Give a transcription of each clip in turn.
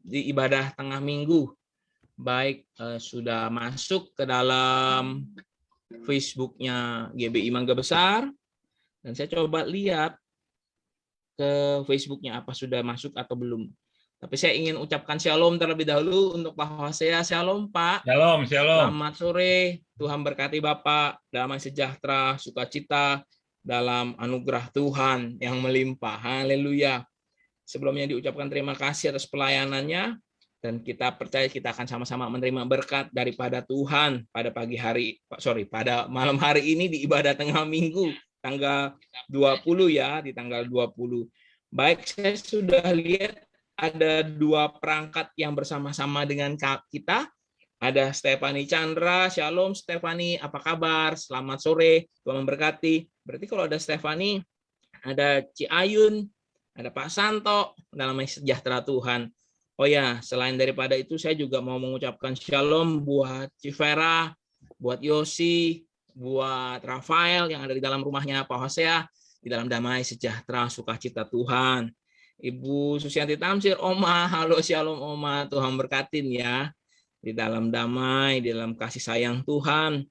di ibadah tengah minggu. Baik sudah masuk ke dalam Facebooknya GBI Mangga Besar, dan saya coba lihat ke Facebooknya apa sudah masuk atau belum. Tapi saya ingin ucapkan shalom terlebih dahulu untuk Pak Hosea. Shalom Pak. Shalom, shalom. Selamat sore. Tuhan berkati Bapak, damai sejahtera, sukacita dalam anugerah Tuhan yang melimpah. Haleluya. Sebelumnya diucapkan terima kasih atas pelayanannya, dan kita percaya kita akan sama-sama menerima berkat daripada Tuhan pada pada malam hari ini di ibadah tengah minggu tanggal 20 ya, di tanggal 20. Baik, saya sudah lihat ada 2 perangkat yang bersama-sama dengan kita. Ada Stefani Chandra. Shalom Stefani, apa kabar? Selamat sore, Tuhan memberkati. Berarti kalau ada Stefani, ada Ci Ayun, ada Pak Santo, dalam sejahtera Tuhan. Oh ya, selain daripada itu saya juga mau mengucapkan shalom buat Civera, buat Yosi, buat Rafael yang ada di dalam rumahnya Pak Hosea, di dalam damai sejahtera sukacita Tuhan. Ibu Susianti Tamsir, Oma, halo shalom Oma, Tuhan berkatin ya. Di dalam damai, di dalam kasih sayang Tuhan,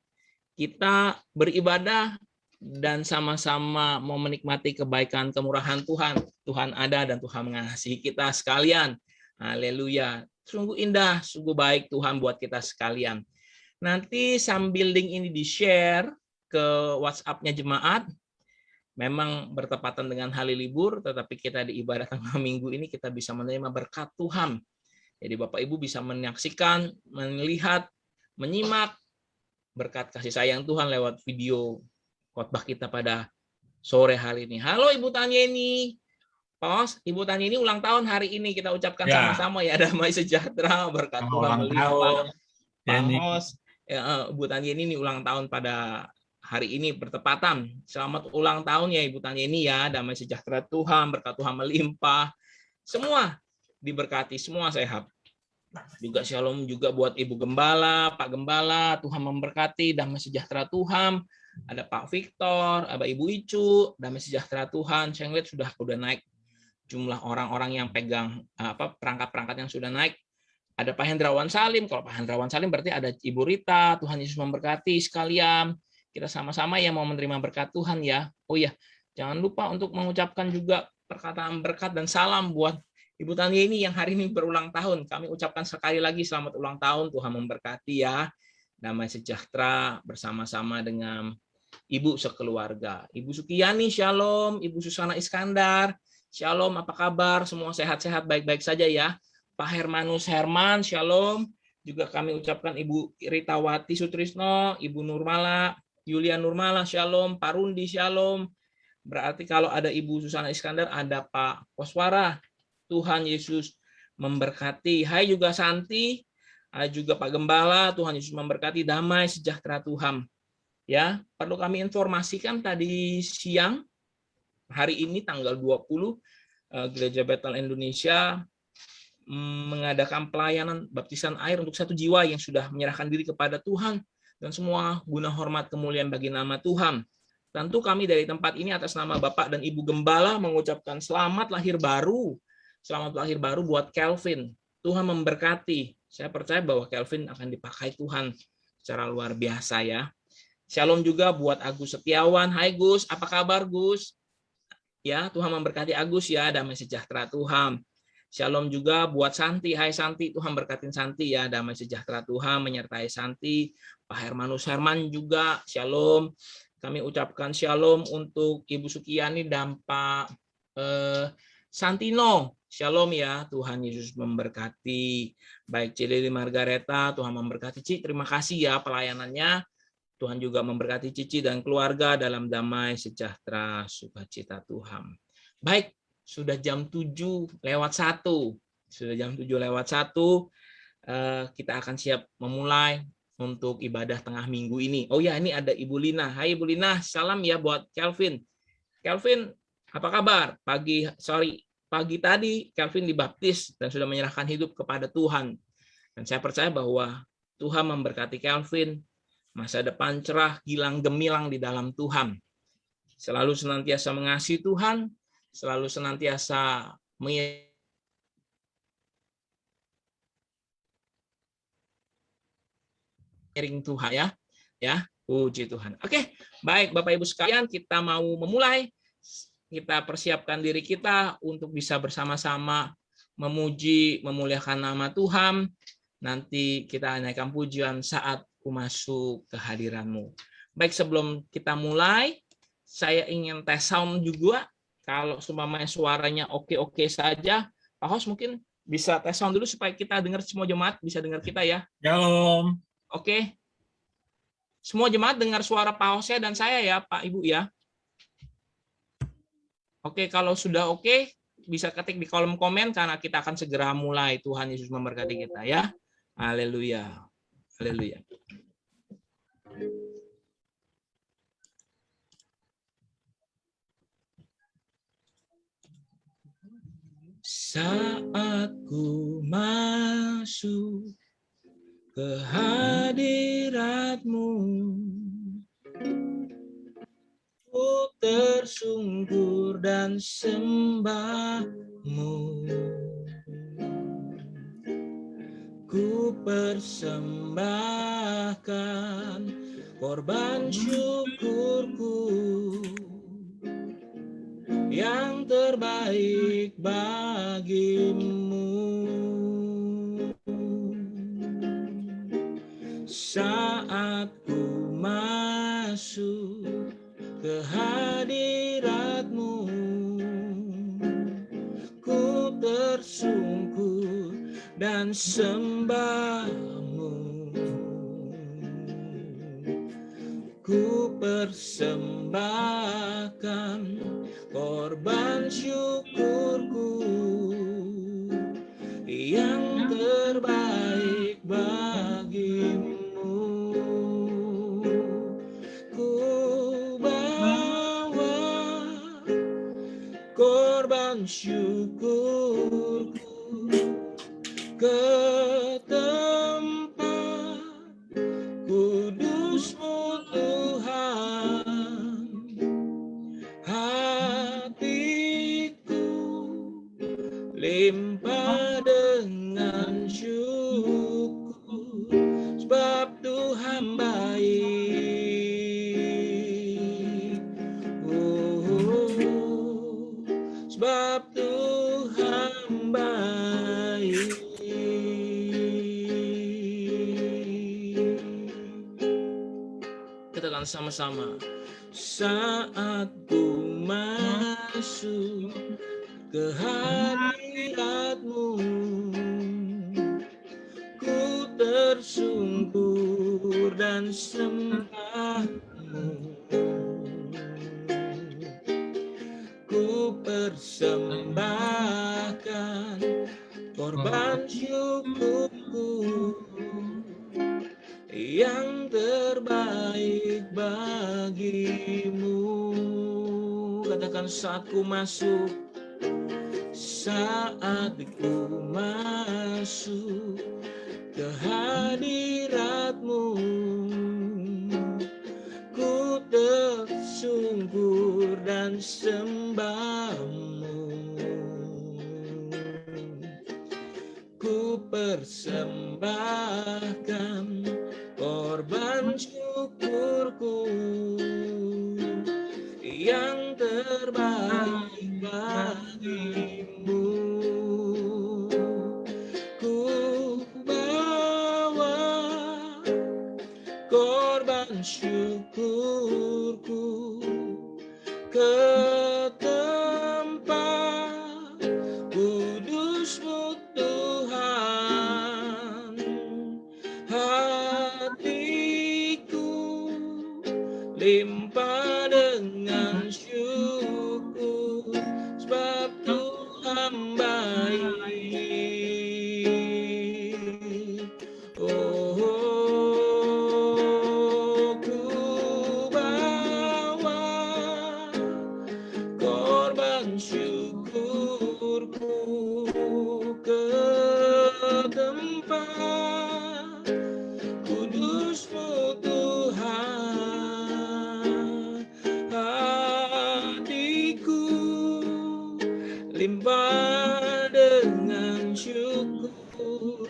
kita beribadah dan sama-sama mau menikmati kebaikan kemurahan Tuhan. Tuhan ada dan Tuhan mengasihi kita sekalian. Haleluya. Sungguh indah, sungguh baik Tuhan buat kita sekalian. Nanti sambil link ini di-share ke WhatsApp-nya jemaat. Memang bertepatan dengan hari libur, tetapi kita di ibadah tengah minggu ini kita bisa menerima berkat Tuhan. Jadi Bapak Ibu bisa menyaksikan, melihat, menyimak berkat kasih sayang Tuhan lewat video khotbah kita pada sore hari ini. Halo Ibu Tanyeni. Pos, Ibu Tanyeni ulang tahun hari ini, kita ucapkan sama-sama ya, damai sejahtera, berkat Tuhan melimpah. Pak Hos, Ibu Tanyeni ini ulang tahun pada hari ini bertepatan. Selamat ulang tahun ya Ibu Tanyeni ya, damai sejahtera Tuhan, berkat Tuhan melimpah. Semua diberkati, semua sehat. Juga shalom juga buat Ibu Gembala, Pak Gembala, Tuhan memberkati, damai sejahtera Tuhan. Ada Pak Victor, ada Ibu Icu, damai sejahtera Tuhan. Saya lihat sudah naik jumlah orang-orang yang pegang perangkat-perangkat yang sudah naik. Ada Pak Hendrawan Salim. Kalau Pak Hendrawan Salim berarti ada Ibu Rita. Tuhan Yesus memberkati sekalian. Kita sama-sama yang mau menerima berkat Tuhan ya. Oh ya, jangan lupa untuk mengucapkan juga perkataan berkat dan salam buat Ibu Tania ini yang hari ini berulang tahun. Kami ucapkan sekali lagi selamat ulang tahun. Tuhan memberkati ya. Damai sejahtera bersama-sama dengan Ibu sekeluarga. Ibu Sukiyani, shalom. Ibu Susana Iskandar, shalom, apa kabar? Semua sehat-sehat, baik-baik saja ya. Pak Hermanus Herman, shalom. Juga kami ucapkan Ibu Ritawati Sutrisno, Ibu Nurmala, Yulia Nurmala, shalom. Pak Rundi, shalom. Berarti kalau ada Ibu Susana Iskandar, ada Pak Koswara. Tuhan Yesus memberkati. Hai juga Santi, hai juga Pak Gembala, Tuhan Yesus memberkati, damai sejahtera Tuhan. Ya, perlu kami informasikan tadi siang, hari ini tanggal 20, Gereja Bethel Indonesia mengadakan pelayanan baptisan air untuk 1 jiwa yang sudah menyerahkan diri kepada Tuhan, dan semua guna hormat kemuliaan bagi nama Tuhan. Tentu kami dari tempat ini atas nama Bapak dan Ibu Gembala mengucapkan selamat lahir baru. Selamat lahir baru buat Kelvin. Tuhan memberkati. Saya percaya bahwa Kelvin akan dipakai Tuhan secara luar biasa ya. Shalom juga buat Agus Setiawan. Hai Gus, apa kabar Gus? Ya, Tuhan memberkati Agus ya, damai sejahtera Tuhan. Shalom juga buat Santi. Hai Santi, Tuhan berkatin Santi ya, damai sejahtera Tuhan menyertai Santi. Pak Hermanus Herman juga, shalom. Kami ucapkan shalom untuk Ibu Sukiyani dan Pak Santino. Shalom ya, Tuhan Yesus memberkati. Baik Cilili Margareta, Tuhan memberkati Ci. Terima kasih ya pelayanannya. Tuhan juga memberkati Cici dan keluarga dalam damai sejahtera sukacita Tuhan. Baik, sudah jam 7:01. Sudah jam 7:01. Kita akan siap memulai untuk ibadah tengah minggu ini. Oh ya, ini ada Ibu Lina. Hai Ibu Lina, salam ya buat Kelvin. Kelvin, apa kabar? Pagi tadi Kelvin dibaptis dan sudah menyerahkan hidup kepada Tuhan. Dan saya percaya bahwa Tuhan memberkati Kelvin. Masa depan cerah, gilang gemilang di dalam Tuhan. Selalu senantiasa mengasihi Tuhan, selalu senantiasa mengiring Tuhan ya. Ya, puji Tuhan. Oke, baik Bapak Ibu sekalian, kita mau memulai. Kita persiapkan diri kita untuk bisa bersama-sama memuji, memuliakan nama Tuhan. Nanti kita naikkan pujian saat ku masuk ke hadirat-Mu. Baik, sebelum kita mulai, saya ingin tes sound juga. Kalau seumpamanya suaranya oke-oke saja, Pak Host mungkin bisa tes sound dulu supaya kita dengar, semua jemaat bisa dengar kita ya. Shalom. Oke. Semua jemaat dengar suara Pak Host dan saya ya, Pak Ibu ya. Oke, kalau sudah oke, bisa ketik di kolom komen karena kita akan segera mulai. Tuhan Yesus memberkati kita ya. Haleluya. Haleluya. Saat ku masuk ke hadirat-Mu, ku tersungkur dan sembah-Mu. Ku persembahkan korban syukurku yang terbaik bagimu. Saat ku masuk ke hadirat-Mu, ku tersungkur dan sembah-Mu. Ku persembahkan korban syukurku yang terbaik bagimu. Ku bawa korban syukurku ke tempat kudus-Mu Tuhan. Hatiku limpah dengan syukur, sebab Tuhan baik. Sebab Tuhan baik. Katakan sama-sama. Saat ku masuk ke hadirat-Mu, ku tersungkur dan sembah-Mu. Ku persembahkan korban syukurku yang terbaik bagimu. Katakan saat ku masuk, saat ku masuk ke hadirat-Mu, ku tersungkur dan sembah-Mu. Ku persembahkan korban syukurku yang terbaik bagimu. Ku bawa korban syukurku ke tempat kudus-Mu Tuhan. Hatiku limpah dengan syukur, sebab Tuhan baik. Oh, ku bawa korban syukurku ke tempat kudus-Mu Tuhan. Hatiku limpah dengan syukur,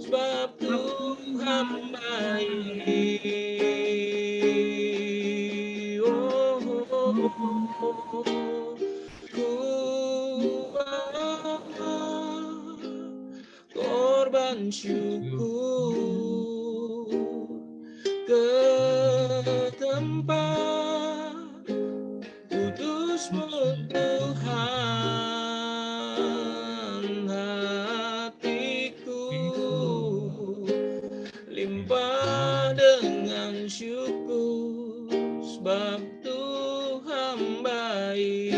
sebab Tuhan Tuhan baik. Oh, ku korban syukur ke tempat kudus-Mu Tuhan, hatiku limpah dengan syukur sebab Tuhan baik,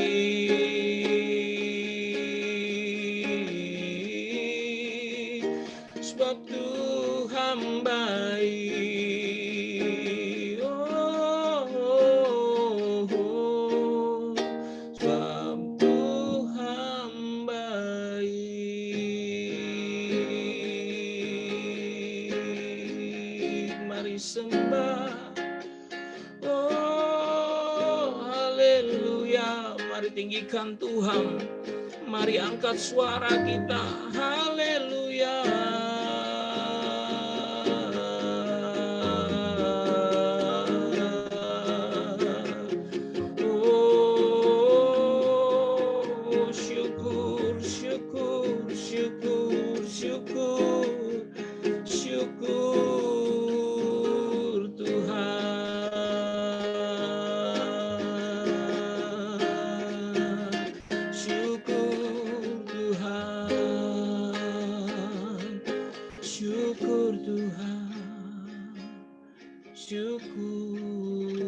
sebab Tuhan baik. Oh, oh, oh. Sebab Tuhan baik. Mari sembah. Oh, haleluya. Mari tinggikan Tuhan. Mari angkat suara kita. Haleluya. Oh, syukur, syukur, syukur, syukur, syukur Tuhan, syukur Tuhan, syukur Tuhan, syukur.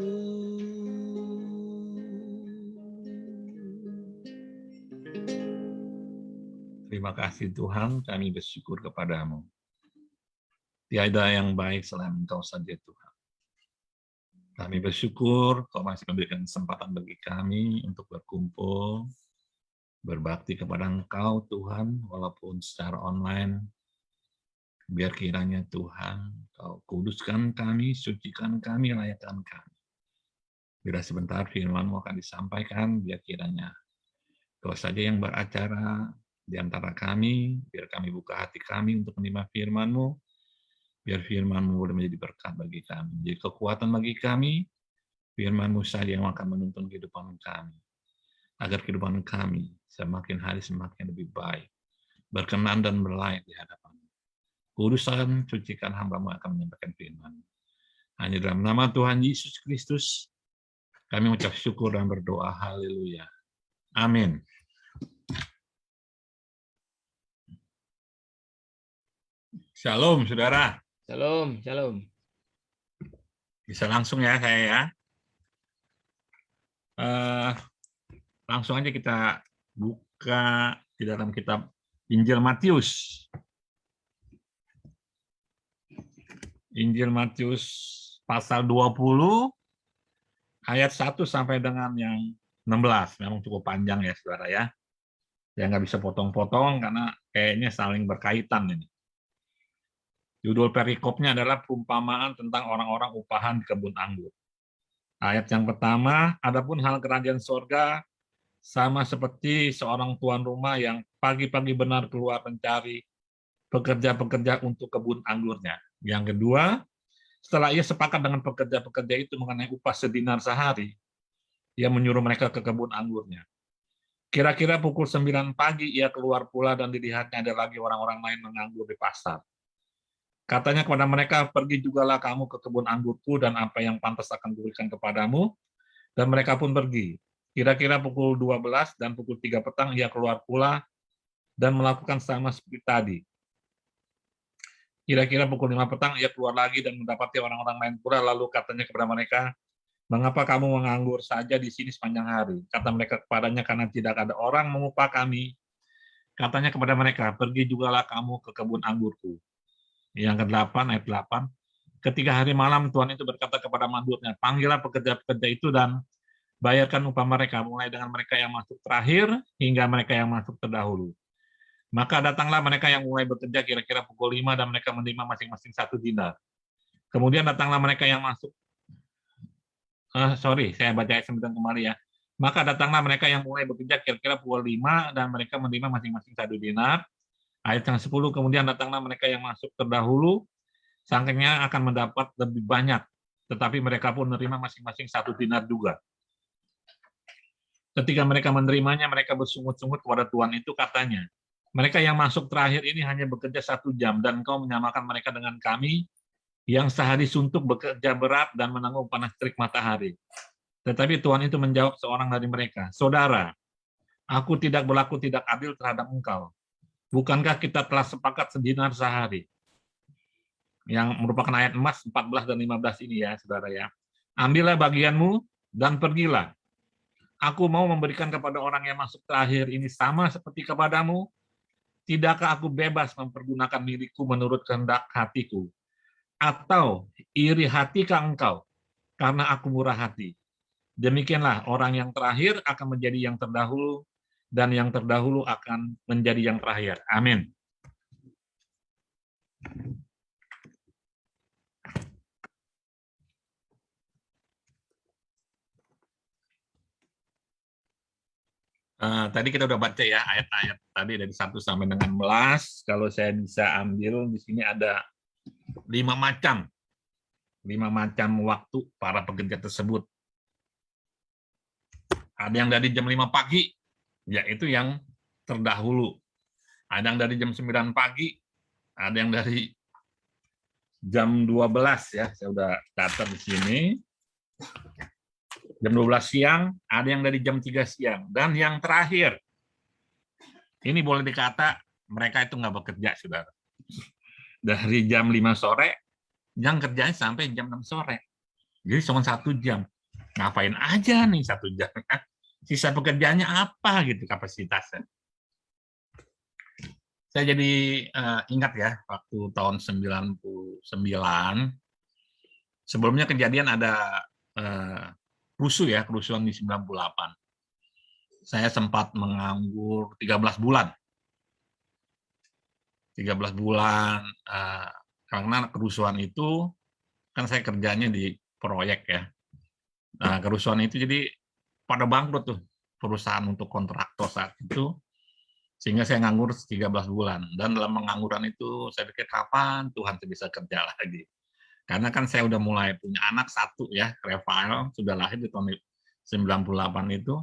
Terima kasih Tuhan, kami bersyukur kepadamu. Tiada yang baik selain Engkau saja Tuhan. Kami bersyukur Kau masih memberikan kesempatan bagi kami untuk berkumpul, berbakti kepada Engkau Tuhan, walaupun secara online. Biar kiranya Tuhan, Kau kuduskan kami, sucikan kami, layakkan kami. Bila sebentar firman-Mu akan disampaikan, biar kiranya Kau saja yang beracara di antara kami, biar kami buka hati kami untuk menerima firman-Mu, biar firman-Mu boleh menjadi berkat bagi kami, menjadi kekuatan bagi kami, firman-Mu saja yang akan menuntun kehidupan kami, agar kehidupan kami semakin hari semakin lebih baik, berkenan dan berlayak di hadapan-Mu. Kuduskan, sucikan hamba-Mu akan menyampaikan firman. Hanya dalam nama Tuhan Yesus Kristus, kami mengucap syukur dan berdoa, haleluya. Amin. Shalom, saudara. Shalom, shalom. Bisa langsung ya saya ya. Langsung aja kita buka di dalam kitab Injil Matius. Injil Matius pasal 20 ayat 1 sampai dengan yang 16. Memang cukup panjang ya saudara ya. Ya nggak bisa potong-potong karena kayaknya saling berkaitan ini. Judul perikopnya adalah perumpamaan tentang orang-orang upahan di kebun anggur. Ayat yang pertama, adapun hal kerajaan sorga sama seperti seorang tuan rumah yang pagi-pagi benar keluar mencari pekerja-pekerja untuk kebun anggurnya. Yang kedua, setelah ia sepakat dengan pekerja-pekerja itu mengenai upah sedinar sehari, ia menyuruh mereka ke kebun anggurnya. Kira-kira pukul 9 pagi ia keluar pula dan dilihatnya ada lagi orang-orang lain menganggur di pasar. Katanya kepada mereka, pergi jugalah kamu ke kebun anggurku dan apa yang pantas akan diberikan kepadamu. Dan mereka pun pergi. Kira-kira pukul 12 dan pukul 3 petang ia keluar pula dan melakukan sama seperti tadi. Kira-kira pukul 5 petang ia keluar lagi dan mendapati orang-orang lain pula, lalu katanya kepada mereka, mengapa kamu menganggur saja di sini sepanjang hari? Kata mereka kepadanya, karena tidak ada orang mengupah kami. Katanya kepada mereka, pergi jugalah kamu ke kebun anggurku. Yang ke-8, ayat 8, ketika hari malam Tuhan itu berkata kepada mandurnya, panggillah pekerja-pekerja itu dan bayarkan upah mereka, mulai dengan mereka yang masuk terakhir hingga mereka yang masuk terdahulu. Maka datanglah mereka yang mulai bekerja kira-kira pukul 5 dan mereka menerima masing-masing 1 dinar. Kemudian datanglah mereka yang masuk, saya baca ayat 9 kembali ya. Maka datanglah mereka yang mulai bekerja kira-kira pukul 5 dan mereka menerima masing-masing 1 dinar. Ayat yang 10, kemudian datanglah mereka yang masuk terdahulu, sangkanya akan mendapat lebih banyak, tetapi mereka pun menerima masing-masing 1 dinar juga. Ketika mereka menerimanya, mereka bersungut-sungut kepada Tuhan itu, katanya, mereka yang masuk terakhir ini hanya bekerja 1 jam, dan Engkau menyamakan mereka dengan kami yang sehari suntuk bekerja berat dan menanggung panas terik matahari. Tetapi Tuhan itu menjawab seorang dari mereka, saudara, aku tidak berlaku tidak adil terhadap engkau. Bukankah kita telah sepakat sedinar sehari? Yang merupakan ayat emas 14 dan 15 ini ya, saudara ya. Ambillah bagianmu dan pergilah. Aku mau memberikan kepada orang yang masuk terakhir ini sama seperti kepadamu. Tidakkah aku bebas mempergunakan milikku menurut kehendak hatiku? Atau iri hatikah engkau karena aku murah hati? Demikianlah orang yang terakhir akan menjadi yang terdahulu, dan yang terdahulu akan menjadi yang terakhir. Amin. Tadi kita udah baca ya ayat-ayat tadi dari 1 sampai dengan 11. Kalau saya bisa ambil di sini ada 5 macam waktu para pekerja tersebut. Ada yang dari jam 5 pagi, yaitu yang terdahulu. Ada yang dari jam 9 pagi, ada yang dari jam 12 ya, saya udah catat di sini. Jam 12 siang, ada yang dari jam 3 siang. Dan yang terakhir, ini boleh dikata mereka itu nggak bekerja, saudara. Dari jam 5 sore, yang kerjanya sampai jam 6 sore. Jadi cuma 1 jam. Ngapain aja nih 1 jam? Sisa pekerjaannya apa gitu kapasitasnya. Saya jadi ingat ya, waktu tahun 99, sebelumnya kejadian ada kerusuhan di 98. Saya sempat menganggur 13 bulan. 13 bulan, karena kerusuhan itu, kan saya kerjanya di proyek ya. Nah, kerusuhan itu jadi pada bangkrut tuh perusahaan untuk kontraktor saat itu, sehingga saya nganggur 13 bulan. Dan dalam pengangguran itu saya pikir kapan Tuhan bisa kerja lagi. Karena kan saya udah mulai punya anak 1 ya, Rafael sudah lahir di tahun 98 itu.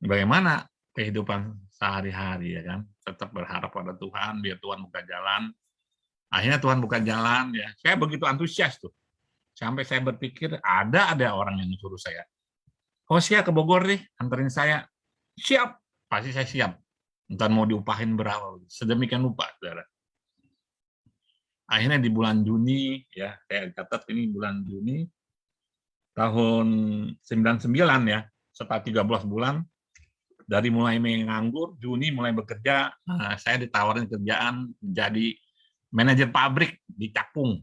Bagaimana kehidupan sehari-hari ya kan? Tetap berharap pada Tuhan, biar Tuhan buka jalan. Akhirnya Tuhan buka jalan ya. Saya begitu antusias tuh. Sampai saya berpikir ada orang yang suruh saya. Hosea ke Bogor nih, anterin saya. Siap, pasti saya siap. Entar mau diupahin berapa. Sedemikian rupa, saudara. Akhirnya di bulan Juni, ya saya catat ini bulan Juni, tahun 99 ya, setelah 13 bulan, dari mulai menganggur, Juni mulai bekerja, saya ditawarin kerjaan jadi manajer pabrik di Cakung.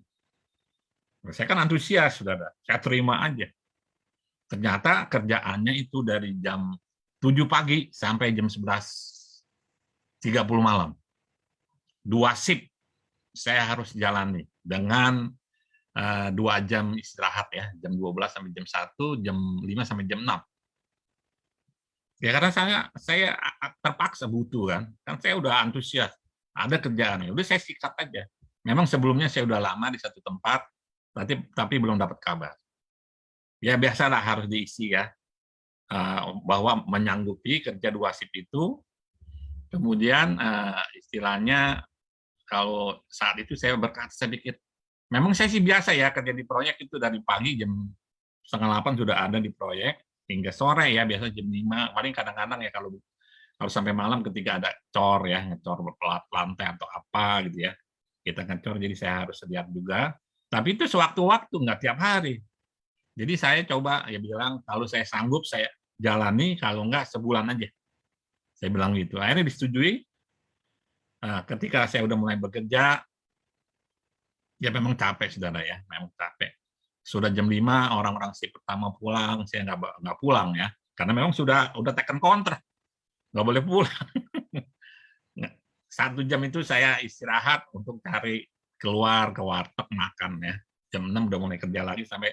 Saya kan antusias, saudara. Saya terima aja. Ternyata kerjaannya itu dari jam 7 pagi sampai jam 11.30 malam. 2 shift saya harus jalani dengan 2 jam istirahat ya, jam 12 sampai jam 1, jam 5 sampai jam 6. Ya karena saya terpaksa butuh kan saya udah antusias, ada kerjaan, udah saya sikat aja. Memang sebelumnya saya udah lama di satu tempat, tapi belum dapat kabar. Ya biasalah harus diisi ya, bahwa menyanggupi kerja 2 shift itu. Kemudian istilahnya kalau saat itu saya berkata, saya pikir, memang saya sih biasa ya kerja di proyek itu dari pagi jam 7:30 sudah ada di proyek, hingga sore ya, biasa jam 5. Paling kadang-kadang ya kalau sampai malam ketika ada cor ya, ngecor lantai atau apa gitu ya. Kita ngecor, jadi saya harus siap juga. Tapi itu sewaktu-waktu, nggak tiap hari. Jadi saya coba ya bilang, kalau saya sanggup saya jalani, kalau nggak sebulan aja. Saya bilang gitu. Akhirnya disetujui. Ketika saya udah mulai bekerja, ya memang capek, saudara ya, memang capek. Sudah jam 5, orang-orang shift pertama pulang, saya nggak pulang ya, karena memang sudah taken kontrak, nggak boleh pulang. 1 jam itu saya istirahat untuk cari keluar ke warteg makan ya. Jam 6 udah mulai kerja lagi sampai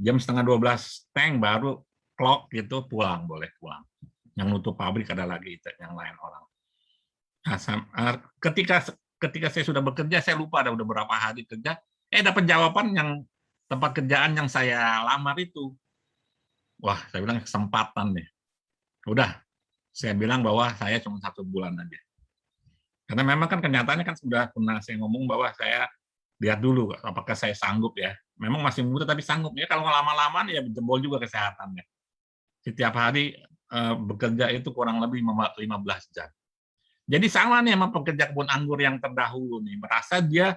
jam 11:30 baru clock gitu pulang, boleh pulang. Yang nutup pabrik ada lagi yang lain orang. Nah, ketika ketika saya sudah bekerja, saya lupa ada udah berapa hari kerja, dapat jawaban yang tempat kerjaan yang saya lamar itu. Wah, saya bilang kesempatan nih. Udah, saya bilang bahwa saya cuma 1 bulan aja. Karena memang kan kenyataannya kan sudah pernah saya ngomong bahwa saya lihat dulu apakah saya sanggup ya. Memang masih muda tapi sanggup ya. Kalau lama-lama ya jebol juga kesehatannya. Setiap hari bekerja itu kurang lebih 15 jam. Jadi sama nih sama pekerja kebun anggur yang terdahulu nih. Merasa dia,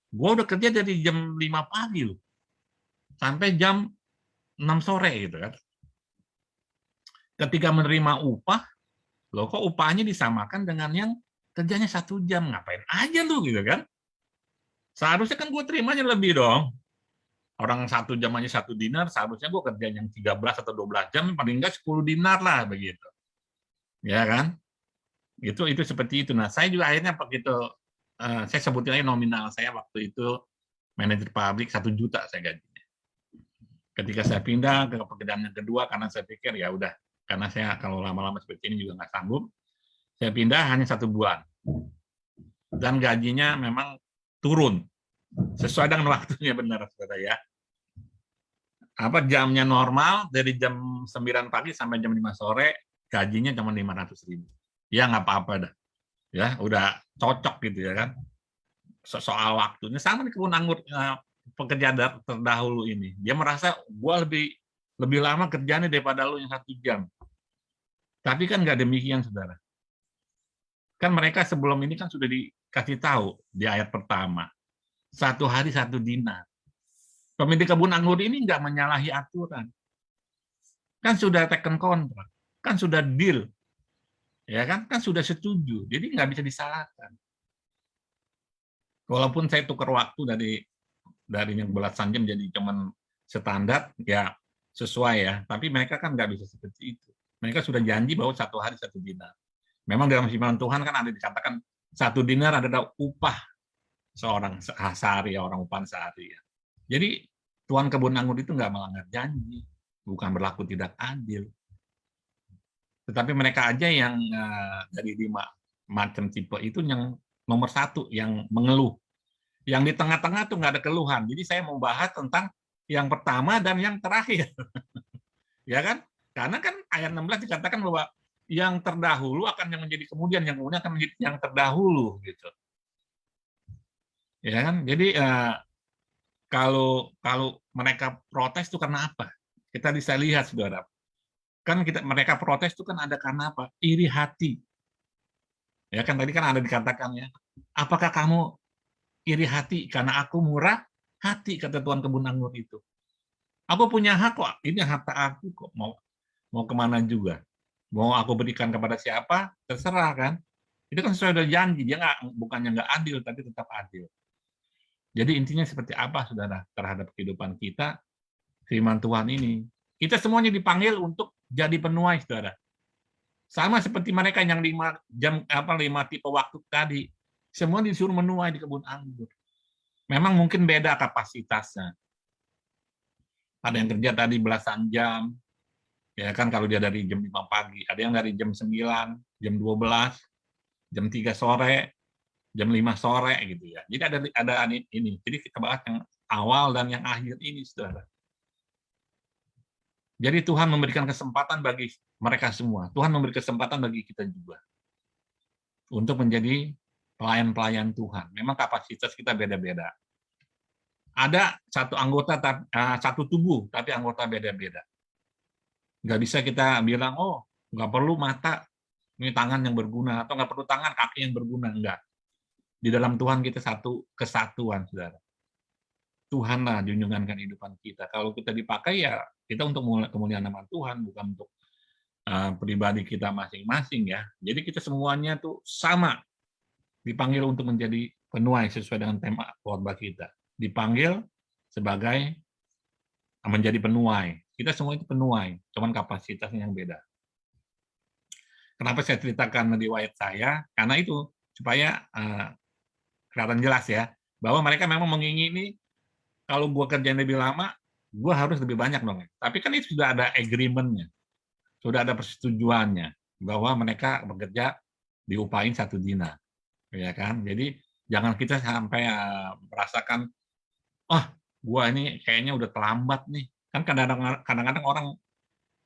gue udah kerja dari jam 5 pagi loh. Sampai jam 6 sore gitu kan. Ketika menerima upah, loh kok upahnya disamakan dengan yang kerjanya 1 jam. Ngapain aja lu gitu kan. Seharusnya kan gue terimanya lebih dong. Orang 1 jam aja 1 dinar, seharusnya gue kerja yang 13 atau 12 jam, paling enggak 10 dinar lah begitu. Ya kan? Itu seperti itu. Nah, saya juga akhirnya begitu, saya sebutin aja nominal saya waktu itu manajer pabrik 1 juta saya gajinya. Ketika saya pindah ke pekerjaan yang kedua, karena saya pikir ya udah, karena saya kalau lama-lama seperti ini juga nggak sanggup, saya pindah hanya 1 bulan. Dan gajinya memang turun sesuai dengan waktunya, benar saudara ya. Jamnya normal dari jam 9 pagi sampai jam 5 sore, gajinya cuma 500.000. Ya nggak apa-apa dah. Ya, udah cocok gitu ya kan. Soal waktunya sama di kebun anggur pekerja terdahulu ini. Dia merasa gua lebih lama kerjanya daripada lu yang 1 jam. Tapi kan nggak demikian, saudara. Kan mereka sebelum ini kan sudah dikasih tahu di ayat pertama. 1 hari 1 dinar. Pemilik kebun anggur ini nggak menyalahi aturan. Kan sudah taken kontrak. Kan sudah deal. Ya kan sudah setuju. Jadi nggak bisa disalahkan. Walaupun saya tukar waktu dari yang belasan jam jadi cuman standar, ya sesuai ya. Tapi mereka kan nggak bisa seperti itu. Mereka sudah janji bahwa 1 hari 1 dinar. Memang dalam firman Tuhan kan ada dikatakan 1 dinar adalah upah seorang sehari, orang upah sehari. Ya. Jadi tuan kebun anggur itu nggak melanggar janji, bukan berlaku tidak adil. Tetapi mereka aja yang dari 5 macam tipe itu yang nomor 1 yang mengeluh. Yang di tengah-tengah tuh nggak ada keluhan. Jadi saya mau bahas tentang yang pertama dan yang terakhir. Ya kan? Karena kan ayat 16 dikatakan bahwa yang terdahulu akan yang menjadi kemudian, yang kemudian akan menjadi yang terdahulu gitu. Ya kan? Jadi kalau mereka protes itu karena apa? Kita bisa lihat, saudara. Kan mereka protes itu kan ada karena apa? Iri hati. Ya kan tadi kan ada dikatakan ya. Apakah kamu iri hati karena aku murah hati, kata tuan kebun anggur itu. Aku punya hak kok. Ini harta aku kok. Mau kemana juga. Mau aku berikan kepada siapa? Terserah kan. Itu kan sesuai dengan janji. Dia bukannya nggak adil, tapi tetap adil. Jadi intinya seperti apa, saudara, terhadap kehidupan kita, firman Tuhan ini. Kita semuanya dipanggil untuk jadi penuai, saudara. Sama seperti mereka yang 5 tipe waktu tadi. Semua disuruh menuai di kebun anggur. Memang mungkin beda kapasitasnya. Ada yang kerja tadi belasan jam, ya kan kalau dia dari jam 5 pagi. Ada yang dari jam 9, jam 12, jam 3 sore, jam 5 sore gitu ya. Jadi ada ini. Jadi kita bahas yang awal dan yang akhir ini, saudara. Jadi Tuhan memberikan kesempatan bagi mereka semua. Tuhan memberi kesempatan bagi kita juga untuk menjadi pelayan-pelayan Tuhan. Memang kapasitas kita beda-beda. Ada satu tubuh, tapi anggota beda-beda. Nggak bisa kita bilang, oh, nggak perlu mata, ini tangan yang berguna, atau nggak perlu tangan, kaki yang berguna. Enggak. Di dalam Tuhan kita satu kesatuan, saudara. Tuhanlah junjungan kehidupan kita. Kalau kita dipakai, ya kita untuk kemuliaan nama Tuhan, bukan untuk pribadi kita masing-masing ya. Jadi kita semuanya tuh sama dipanggil untuk menjadi penuai sesuai dengan tema khotbah kita. Dipanggil sebagai menjadi penuai. Kita semua itu penuai, cuman kapasitasnya yang beda. Kenapa saya ceritakan riwayat saya? Karena itu supaya kelihatan jelas ya, bahwa mereka memang mengingini kalau gua kerjaan lebih lama, gua harus lebih banyak dong. Tapi kan itu sudah ada agreement-nya. Sudah ada persetujuannya bahwa mereka bekerja diupahin 1 dinar, ya kan? Jadi Jangan kita sampai merasakan, "Wah, gua ini kayaknya udah terlambat nih." Kan kadang-kadang orang,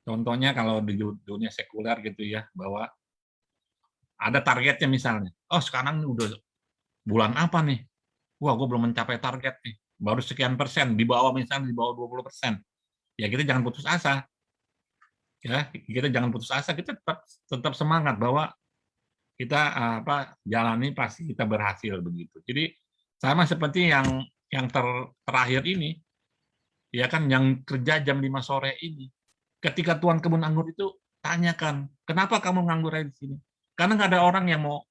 contohnya kalau di dunia sekuler gitu ya, bahwa ada targetnya misalnya, "Oh, sekarang ini udah bulan apa nih? Wah, gue belum mencapai target nih, baru sekian persen, di bawah misalnya di bawah 20%." Ya kita jangan putus asa, ya. Kita jangan putus asa, kita tetap tetap semangat bahwa kita, jalani pasti kita berhasil begitu. Jadi sama seperti yang terakhir ini, ya kan, yang kerja jam 5 sore ini. Ketika tuan kebun anggur itu tanyakan, "Kenapa kamu nganggur aja di sini?" "Karena nggak ada orang yang mau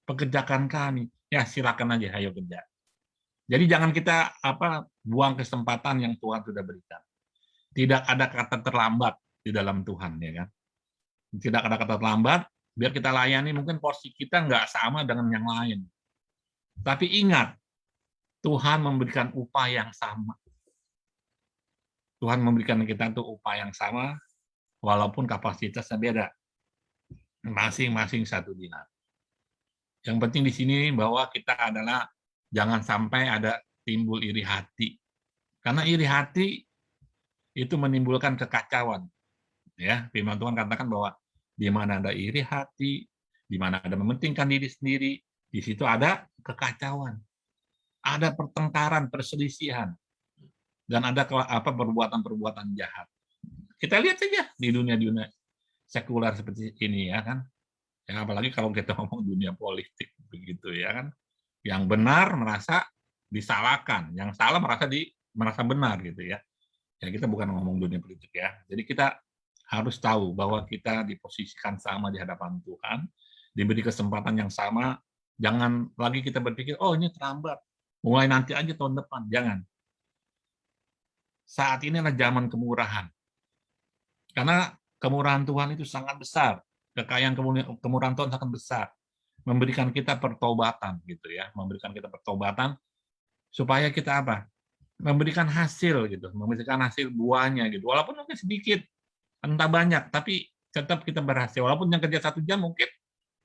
pekerjakan kami." Ya silakan aja, ayo kerja. Jadi jangan kita buang kesempatan yang Tuhan sudah berikan. Tidak ada kata terlambat di dalam Tuhan, ya kan. Tidak ada kata terlambat, biar kita layani mungkin porsi kita nggak sama dengan yang lain. Tapi ingat, Tuhan memberikan upah yang sama. Tuhan memberikan kita tuh upah yang sama, walaupun kapasitasnya beda. Masing-masing 1 dinar. Yang penting di sini bahwa kita adalah jangan sampai ada timbul iri hati. Karena iri hati itu menimbulkan kekacauan. Ya, firman Tuhan katakan bahwa di mana ada iri hati, di mana ada mementingkan diri sendiri, di situ ada kekacauan. Ada pertengkaran, perselisihan, dan ada perbuatan-perbuatan jahat. Kita lihat saja di dunia-dunia sekuler seperti ini, ya kan. Ya, apalagi kalau kita ngomong dunia politik begitu, ya kan. Yang benar merasa disalahkan, yang salah merasa benar gitu ya. Ya kita bukan ngomong dunia politik ya. Jadi kita harus tahu bahwa kita diposisikan sama di hadapan Tuhan, diberi kesempatan yang sama. Jangan lagi kita berpikir, "Oh, ini terlambat, mulai nanti aja tahun depan." Jangan. Saat ini adalah zaman kemurahan. Karena kemurahan Tuhan itu sangat besar. Kekayaan kemurahan Tuhan sangat besar. Memberikan kita pertobatan gitu ya, memberikan kita pertobatan supaya kita memberikan hasil gitu, memberikan hasil buahnya gitu. Walaupun mungkin sedikit, entah banyak, tapi tetap kita berhasil. Walaupun yang kerja 1 jam mungkin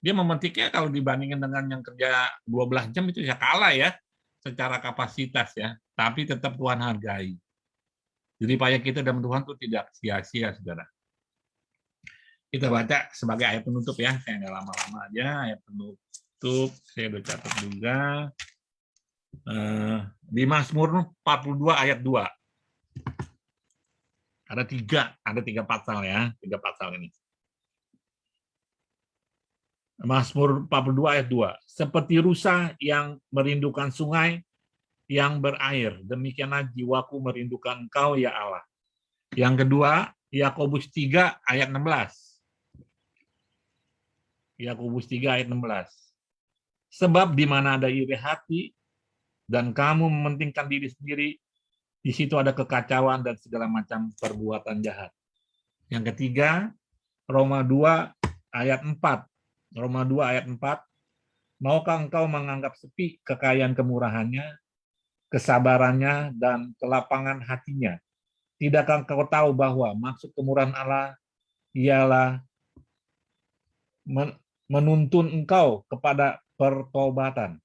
dia memetiknya kalau dibandingkan dengan yang kerja 12 jam itu ya kalah ya secara kapasitas ya. Tapi tetap Tuhan hargai. Jadi upaya kita dalam Tuhan itu tidak sia-sia, saudara. Kita baca sebagai ayat penutup ya, saya nggak lama-lama aja, ayat penutup, saya udah catat juga. Di Mazmur 42 ayat 2. Ada tiga pasal ya, 3 pasal ini. Mazmur 42 ayat 2. Seperti rusa yang merindukan sungai yang berair, demikianlah jiwaku merindukan Engkau ya Allah. Yang kedua, Yakobus 3 ayat 16. Yakobus 3 ayat 16. Sebab di mana ada iri hati dan kamu mementingkan diri sendiri, di situ ada kekacauan dan segala macam perbuatan jahat. Yang ketiga, Roma 2 ayat 4. Roma 2 ayat 4. Maukah engkau menganggap sepi kekayaan kemurahannya, kesabarannya, dan kelapangan hatinya? Tidakkah engkau tahu bahwa maksud kemurahan Allah ialah menuntun engkau kepada pertobatan?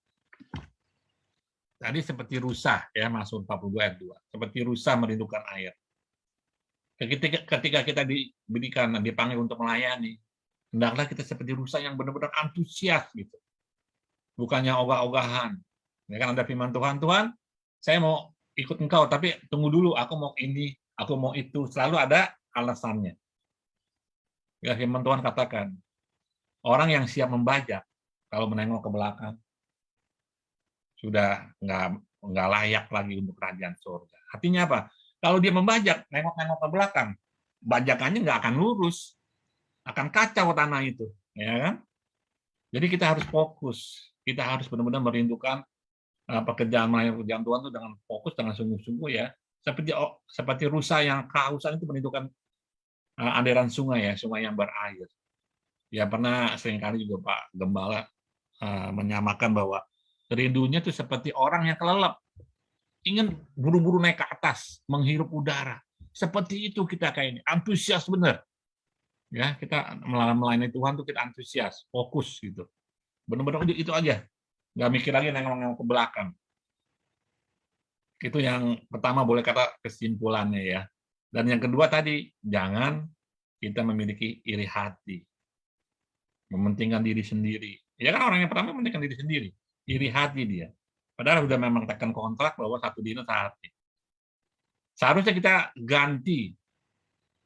Tadi seperti rusa ya, Mazmur 42 ayat 2. Seperti rusa merindukan air. Ketika kita diberikan, dipanggil untuk melayani, hendaklah kita seperti rusa yang benar-benar antusias gitu. Bukannya ogah-ogahan. Ya kan ada firman Tuhan, "Tuhan, saya mau ikut Engkau, tapi tunggu dulu, aku mau ini, aku mau itu." Selalu ada alasannya. Ya, firman Tuhan katakan, orang yang siap membajak, kalau menengok ke belakang, sudah nggak layak lagi untuk kerajaan surga. Artinya apa? Kalau dia membajak, nengok-nengok ke belakang, bajakannya nggak akan lurus, akan kacau tanah itu, ya kan? Jadi kita harus fokus, kita harus benar-benar merindukan pekerjaan Tuhan itu dengan fokus, dengan sungguh-sungguh ya. Seperti rusa yang kehausan itu merindukan aliran sungai ya, sungai yang berair. Ya pernah seringkali juga Pak Gembala menyamakan bahwa rindunya itu seperti orang yang kelelep, ingin buru-buru naik ke atas, menghirup udara. Seperti itu kita kayak ini, antusias benar. Ya, kita melayani Tuhan tuh kita antusias, fokus gitu. Benar-benar itu aja. nggak mikir lagi nengok-nengok ke belakang. Itu yang pertama, boleh kata kesimpulannya ya. Dan yang kedua tadi, jangan kita memiliki iri hati, mementingkan diri sendiri. Ya kan orang yang pertama mementingkan diri sendiri, iri hati dia. Padahal sudah memang tekan kontrak bahwa satu dina saatnya. Seharusnya kita ganti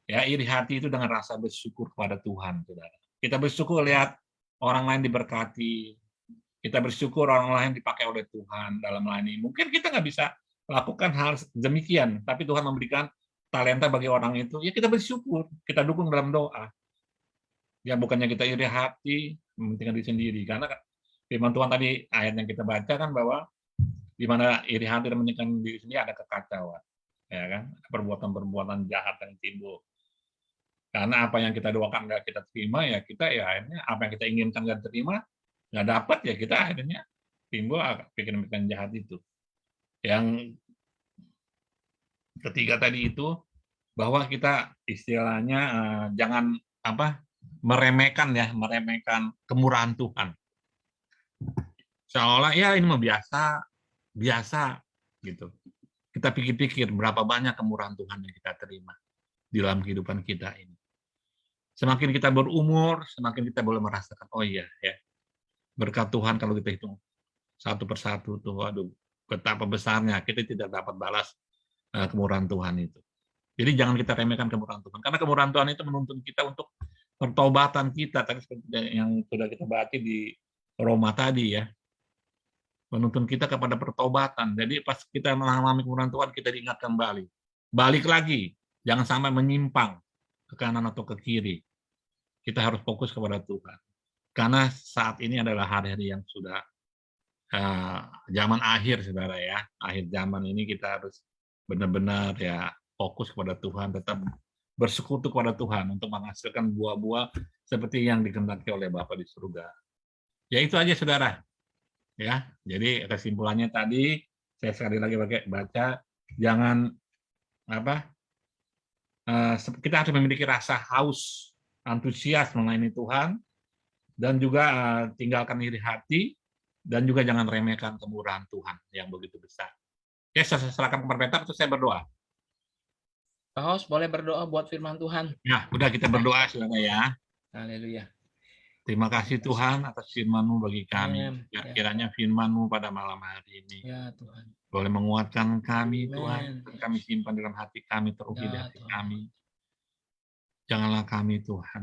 ya iri hati itu dengan rasa bersyukur kepada Tuhan, saudara. Kita bersyukur lihat orang lain diberkati, kita bersyukur orang lain dipakai oleh Tuhan dalam melayani. Mungkin kita nggak bisa lakukan hal demikian, tapi Tuhan memberikan talenta bagi orang itu, ya kita bersyukur, kita dukung dalam doa. Ya bukannya kita iri hati, mementingkan diri sendiri. Karena firman Tuhan tadi, ayat yang kita baca kan bahwa di mana iri hati dan mementingkan diri sendiri ada kekacauan. Ya kan? Perbuatan-perbuatan jahat yang timbul. Karena apa yang kita doakan nggak kita terima, ya kita ya akhirnya apa yang kita inginkan nggak terima, nggak dapat, ya kita akhirnya timbul pikiran-pikiran jahat itu. Yang ketiga tadi itu, bahwa kita istilahnya jangan meremehkan kemurahan Tuhan. Seolah ya ini mah biasa gitu. Kita pikir-pikir berapa banyak kemurahan Tuhan yang kita terima di dalam kehidupan kita ini. Semakin kita berumur, semakin kita boleh merasakan, oh iya ya, berkat Tuhan kalau kita hitung satu persatu tuh, aduh betapa besarnya, kita tidak dapat balas kemurahan Tuhan itu. Jadi jangan kita remehkan kemurahan Tuhan, karena kemurahan Tuhan itu menuntun kita untuk pertobatan kita, tadi seperti yang sudah kita baca di Roma tadi ya, menuntun kita kepada pertobatan. Jadi pas kita mengalami kemurahan Tuhan, kita diingatkan balik lagi, jangan sampai menyimpang ke kanan atau ke kiri. Kita harus fokus kepada Tuhan, karena saat ini adalah hari-hari yang sudah zaman akhir, saudara ya. Akhir zaman ini kita harus benar-benar ya fokus kepada Tuhan, tetap bersekutu kepada Tuhan untuk menghasilkan buah-buah seperti yang dikehendaki oleh Bapa di surga. Ya itu aja, saudara. Ya, jadi kesimpulannya tadi saya sekali lagi baca, jangan kita harus memiliki rasa haus, antusias melayani Tuhan, dan juga tinggalkan iri hati, dan juga jangan remehkan kemurahan Tuhan yang begitu besar. Ya, saya serahkan ke pendeta, terus saya berdoa. Host, boleh berdoa buat firman Tuhan? Ya, udah kita berdoa, saudara ya. Haleluya. Terima kasih Tuhan atas firman-Mu bagi kami. Ya. Kiranya firman-Mu pada malam hari ini Ya Tuhan, boleh menguatkan kami, Amen. Tuhan. Kami simpan dalam hati kami, terukir di Ya, hati Tuhan. kami. Janganlah kami, Tuhan,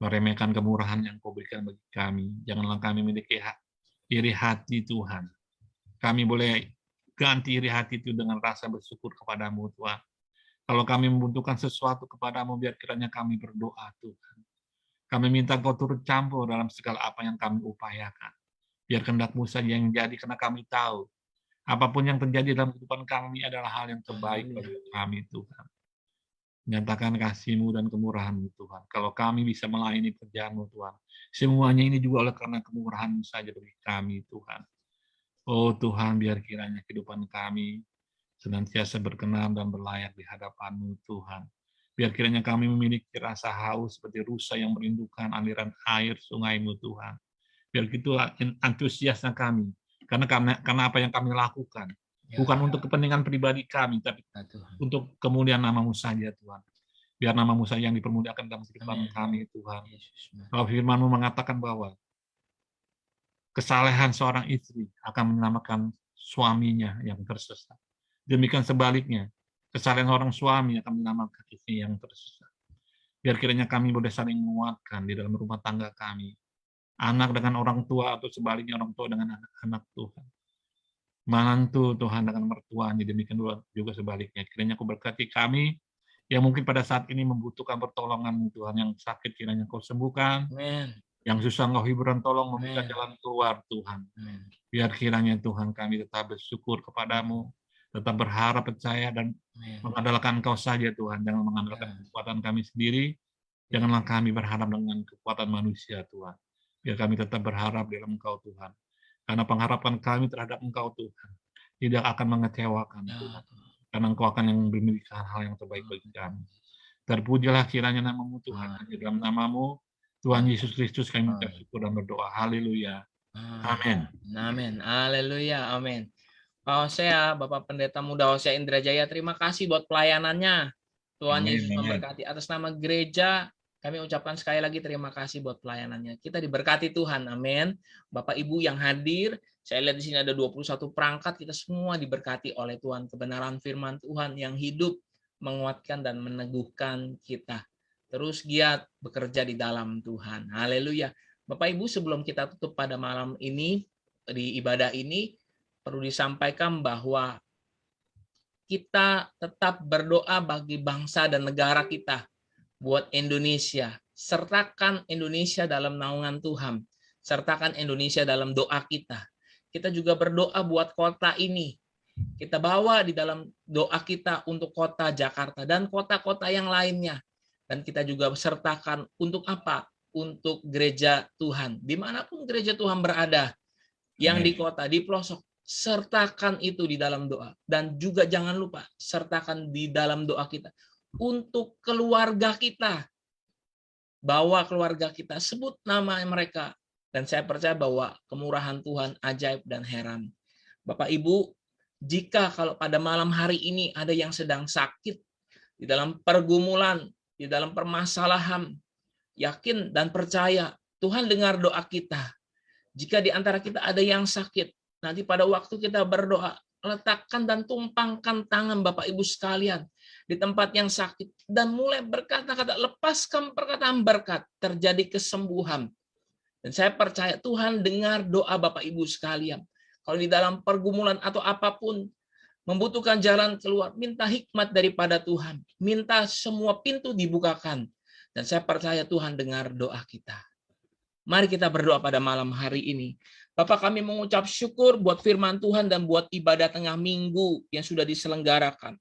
meremehkan kemurahan yang Kau berikan bagi kami. Janganlah kami memiliki iri hati, Tuhan. Kami boleh ganti iri hati itu dengan rasa bersyukur kepadamu, Tuhan. Kalau kami membutuhkan sesuatu kepadamu, biar kiranya kami berdoa, Tuhan. Kami minta Kau turut campur dalam segala apa yang kami upayakan. Biar kehendak-Mu saja yang jadi, karena kami tahu apapun yang terjadi dalam kehidupan kami adalah hal yang terbaik bagi kami, Tuhan. Nyatakan kasih-Mu dan kemurahan-Mu, Tuhan. Kalau kami bisa melayani kerjaan-Mu, Tuhan, semuanya ini juga oleh karena kemurahan-Mu saja bagi kami, Tuhan. Oh Tuhan, biar kiranya kehidupan kami senantiasa berkenan dan berlayak di hadapan-Mu, Tuhan. Biar kiranya kami memiliki rasa haus seperti rusa yang merindukan aliran air sungai-Mu, Tuhan. Biar gitu antusiasnya kami. Karena apa yang kami lakukan. Bukan untuk kepentingan pribadi kami, tapi untuk kemuliaan nama-Mu saja, Tuhan. Biar nama-Mu saja yang dipermuliakan dalam kehidupan kami, Tuhan. Kalau firman-Mu mengatakan bahwa kesalehan seorang istri akan menyelamatkan suaminya yang tersesat. Demikian sebaliknya, kesalahan orang suami akan menyelamatkan istri yang tersesat. Biar kiranya kami boleh saling menguatkan di dalam rumah tangga kami. Anak dengan orang tua atau sebaliknya orang tua dengan anak-anak Tuhan. Menantu Tuhan dengan mertuanya, demikian juga sebaliknya. Kiranya Kau berkati kami yang mungkin pada saat ini membutuhkan pertolongan-Mu, Tuhan. Yang sakit kiranya Kau sembuhkan. Amen. Yang susah Kau hiburan, tolong memberikan jalan keluar, Tuhan. Biar kiranya Tuhan kami tetap bersyukur kepadamu, tetap berharap, percaya, dan mengandalkan Engkau saja, Tuhan. Jangan mengandalkan kekuatan kami sendiri, janganlah kami berharap dengan kekuatan manusia, Tuhan. Biar kami tetap berharap dalam Engkau, Tuhan. Karena pengharapan kami terhadap Engkau, Tuhan, tidak akan mengecewakan, Tuhan. Karena Engkau akan yang memiliki hal yang terbaik bagi kami. Terpujilah kiranya nama-Mu, Tuhan. Di dalam nama-Mu, Tuhan Yesus Kristus, kami minta syukur dan berdoa. Haleluya. Amin. Amin. Haleluya. Amin. Pak Hosea, Bapak Pendeta Muda Hosea Indrajaya, terima kasih buat pelayanannya. Tuhan Amin, Yesus amin. memberkati. Atas nama gereja, kami ucapkan sekali lagi terima kasih buat pelayanannya. Kita diberkati Tuhan. Amin. Bapak Ibu yang hadir, saya lihat di sini ada 21 perangkat, kita semua diberkati oleh Tuhan. Kebenaran firman Tuhan yang hidup, menguatkan dan meneguhkan kita. Terus giat bekerja di dalam Tuhan. Haleluya. Bapak Ibu, sebelum kita tutup pada malam ini, di ibadah ini, perlu disampaikan bahwa kita tetap berdoa bagi bangsa dan negara kita, buat Indonesia. Sertakan Indonesia dalam naungan Tuhan. Sertakan Indonesia dalam doa kita. Kita juga berdoa buat kota ini. Kita bawa di dalam doa kita untuk kota Jakarta dan kota-kota yang lainnya. Dan kita juga sertakan untuk apa? Untuk gereja Tuhan. Dimanapun gereja Tuhan berada, yang di kota, di pelosok, sertakan itu di dalam doa. Dan juga jangan lupa, sertakan di dalam doa kita. Untuk keluarga kita. Bawa keluarga kita, sebut nama mereka. Dan saya percaya bahwa kemurahan Tuhan ajaib dan heran. Bapak Ibu, jika kalau pada malam hari ini ada yang sedang sakit, di dalam pergumulan, di dalam permasalahan, yakin dan percaya, Tuhan dengar doa kita. Jika di antara kita ada yang sakit, nanti pada waktu kita berdoa, letakkan dan tumpangkan tangan Bapak Ibu sekalian di tempat yang sakit dan mulai berkata-kata, lepaskan perkataan berkat, terjadi kesembuhan. Dan saya percaya Tuhan dengar doa Bapak Ibu sekalian. Kalau di dalam pergumulan atau apapun membutuhkan jalan keluar, minta hikmat daripada Tuhan. Minta semua pintu dibukakan. Dan saya percaya Tuhan dengar doa kita. Mari kita berdoa pada malam hari ini. Bapak, kami mengucap syukur buat firman Tuhan dan buat ibadah tengah minggu yang sudah diselenggarakan.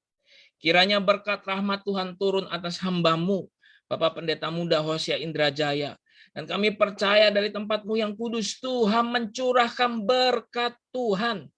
Kiranya berkat rahmat Tuhan turun atas hamba-Mu, Bapak Pendeta Muda Hosea Indrajaya. Dan kami percaya dari tempat-Mu yang kudus, Tuhan mencurahkan berkat Tuhan,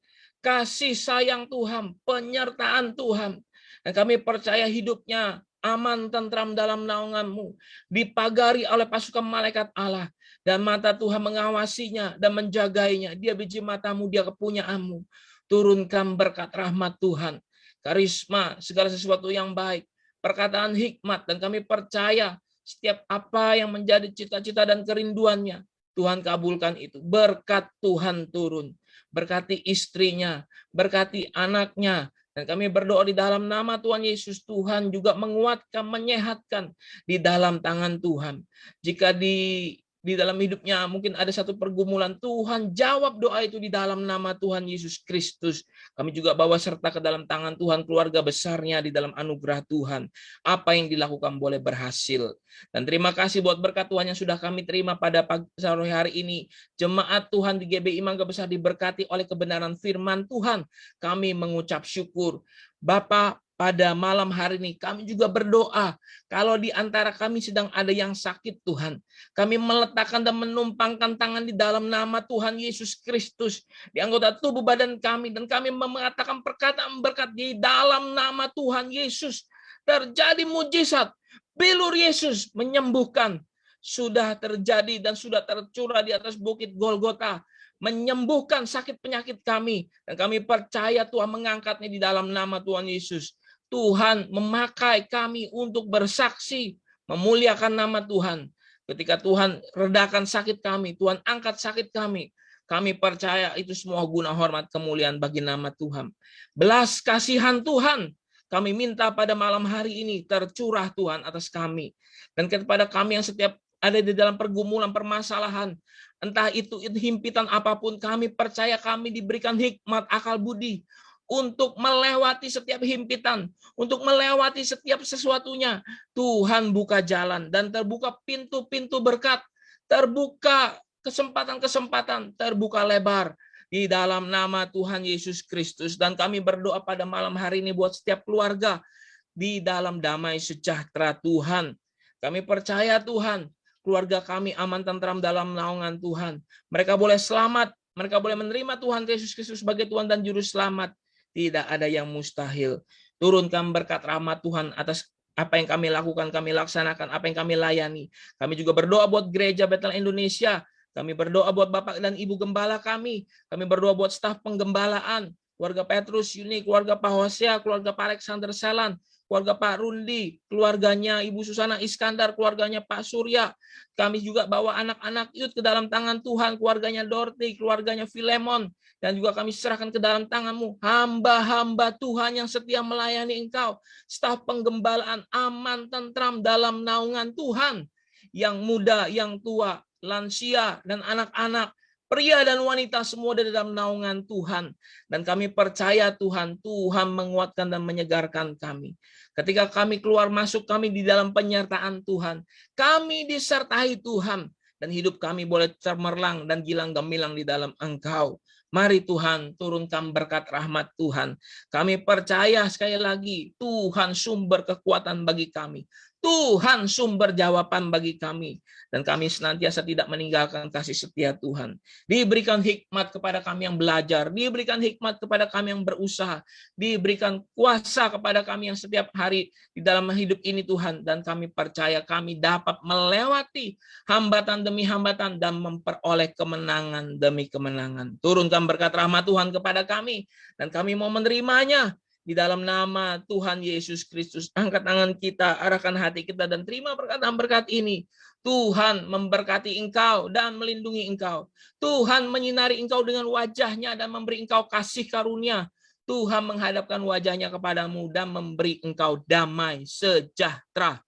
kasih sayang Tuhan, penyertaan Tuhan. Dan kami percaya hidupnya aman, tentram dalam naungan-Mu, dipagari oleh pasukan malaikat Allah. Dan mata Tuhan mengawasinya dan menjagainya. Dia biji mata-Mu, dia kepunyaan-Mu. Turunkan berkat rahmat Tuhan, karisma, segala sesuatu yang baik, perkataan hikmat, dan kami percaya setiap apa yang menjadi cita-cita dan kerinduannya, Tuhan kabulkan itu. Berkat Tuhan turun. Berkati istrinya, berkati anaknya. Dan kami berdoa di dalam nama Tuhan Yesus, Tuhan juga menguatkan, menyehatkan di dalam tangan Tuhan. Jika di dalam hidupnya mungkin ada satu pergumulan, Tuhan jawab doa itu di dalam nama Tuhan Yesus Kristus. Kami juga bawa serta ke dalam tangan Tuhan keluarga besarnya di dalam anugerah Tuhan. Apa yang dilakukan boleh berhasil. Dan terima kasih buat berkat Tuhan yang sudah kami terima pada sore hari ini. Jemaat Tuhan di GBI Mangga Besar diberkati oleh kebenaran firman Tuhan. Kami mengucap syukur. Bapa, pada malam hari ini kami juga berdoa, kalau di antara kami sedang ada yang sakit Tuhan, kami meletakkan dan menumpangkan tangan di dalam nama Tuhan Yesus Kristus di anggota tubuh badan kami, dan kami mengatakan perkataan berkat di dalam nama Tuhan Yesus. Terjadi mujizat, bilur Yesus menyembuhkan, sudah terjadi dan sudah tercurah di atas bukit Golgota, menyembuhkan sakit penyakit kami, dan kami percaya Tuhan mengangkatnya di dalam nama Tuhan Yesus. Tuhan memakai kami untuk bersaksi, memuliakan nama Tuhan. Ketika Tuhan redakan sakit kami, Tuhan angkat sakit kami, kami percaya itu semua guna hormat kemuliaan bagi nama Tuhan. Belas kasihan Tuhan, kami minta pada malam hari ini tercurah Tuhan atas kami. Dan kepada kami yang setiap ada di dalam pergumulan, permasalahan, entah itu himpitan apapun, kami percaya kami diberikan hikmat, akal budi, untuk melewati setiap himpitan, untuk melewati setiap sesuatunya. Tuhan buka jalan dan terbuka pintu-pintu berkat, terbuka kesempatan-kesempatan, terbuka lebar di dalam nama Tuhan Yesus Kristus. Dan kami berdoa pada malam hari ini buat setiap keluarga di dalam damai sejahtera Tuhan. Kami percaya Tuhan, keluarga kami aman tentram dalam naungan Tuhan. Mereka boleh selamat, mereka boleh menerima Tuhan Yesus Kristus sebagai Tuhan dan Juru Selamat. Tidak ada yang mustahil. Turunkan berkat rahmat Tuhan atas apa yang kami lakukan, kami laksanakan, apa yang kami layani. Kami juga berdoa buat gereja Bethel Indonesia. Kami berdoa buat Bapak dan Ibu Gembala kami. Kami berdoa buat staf penggembalaan, keluarga Petrus Yuni, keluarga Pak Hosea, keluarga Pak Alexander Selan, keluarga Pak Rundi, keluarganya Ibu Susana Iskandar, keluarganya Pak Surya. Kami juga bawa anak-anak Yud ke dalam tangan Tuhan, keluarganya Dorti, keluarganya Filemon, dan juga kami serahkan ke dalam tangan-Mu. Hamba-hamba Tuhan yang setia melayani Engkau, staf penggembalaan aman, tentram dalam naungan Tuhan. Yang muda, yang tua, lansia, dan anak-anak, pria dan wanita semua di dalam naungan Tuhan. Dan kami percaya Tuhan, Tuhan menguatkan dan menyegarkan kami. Ketika kami keluar masuk, kami di dalam penyertaan Tuhan. Kami disertai Tuhan. Dan hidup kami boleh cemerlang dan gilang gemilang di dalam Engkau. Mari Tuhan, turunkan berkat rahmat Tuhan. Kami percaya sekali lagi, Tuhan sumber kekuatan bagi kami. Tuhan sumber jawaban bagi kami. Dan kami senantiasa tidak meninggalkan kasih setia Tuhan. Diberikan hikmat kepada kami yang belajar. Diberikan hikmat kepada kami yang berusaha. Diberikan kuasa kepada kami yang setiap hari di dalam hidup ini Tuhan. Dan kami percaya kami dapat melewati hambatan demi hambatan dan memperoleh kemenangan demi kemenangan. Turunkan berkat rahmat Tuhan kepada kami. Dan kami mau menerimanya. Di dalam nama Tuhan Yesus Kristus, angkat tangan kita, arahkan hati kita, dan terima perkataan berkat ini. Tuhan memberkati engkau dan melindungi engkau. Tuhan menyinari engkau dengan wajahnya dan memberi engkau kasih karunia. Tuhan menghadapkan wajahnya kepadamu dan memberi engkau damai sejahtera.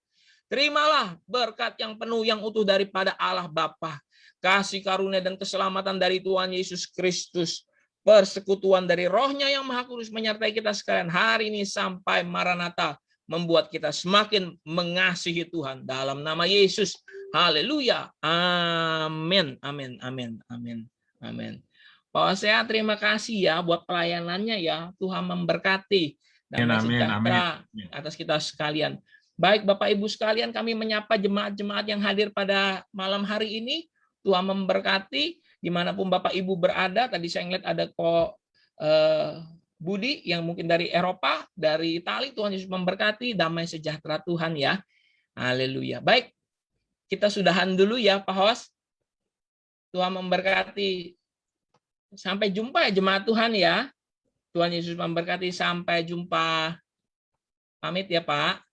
Terimalah berkat yang penuh yang utuh daripada Allah Bapa, kasih karunia dan keselamatan dari Tuhan Yesus Kristus, persekutuan dari Roh-Nya yang Maha Kudus menyertai kita sekalian hari ini sampai Maranatha, membuat kita semakin mengasihi Tuhan dalam nama Yesus. Haleluya. Amin. Amin. Amin. Amin. Amin. Pak Hosea, terima kasih ya buat pelayanannya ya. Tuhan memberkati damai sejahtera atas kita sekalian. Baik Bapak Ibu sekalian, kami menyapa jemaat-jemaat yang hadir pada malam hari ini. Tuhan memberkati dimanapun Bapak Ibu berada. Tadi saya ngeliat ada kok Budi yang mungkin dari Eropa, dari Itali. Tuhan Yesus memberkati, damai sejahtera Tuhan ya. Haleluya. Baik, kita sudahan dulu ya Pak Hos. Tuhan memberkati. Sampai jumpa ya jemaat Tuhan ya. Tuhan Yesus memberkati, sampai jumpa. Pamit ya Pak.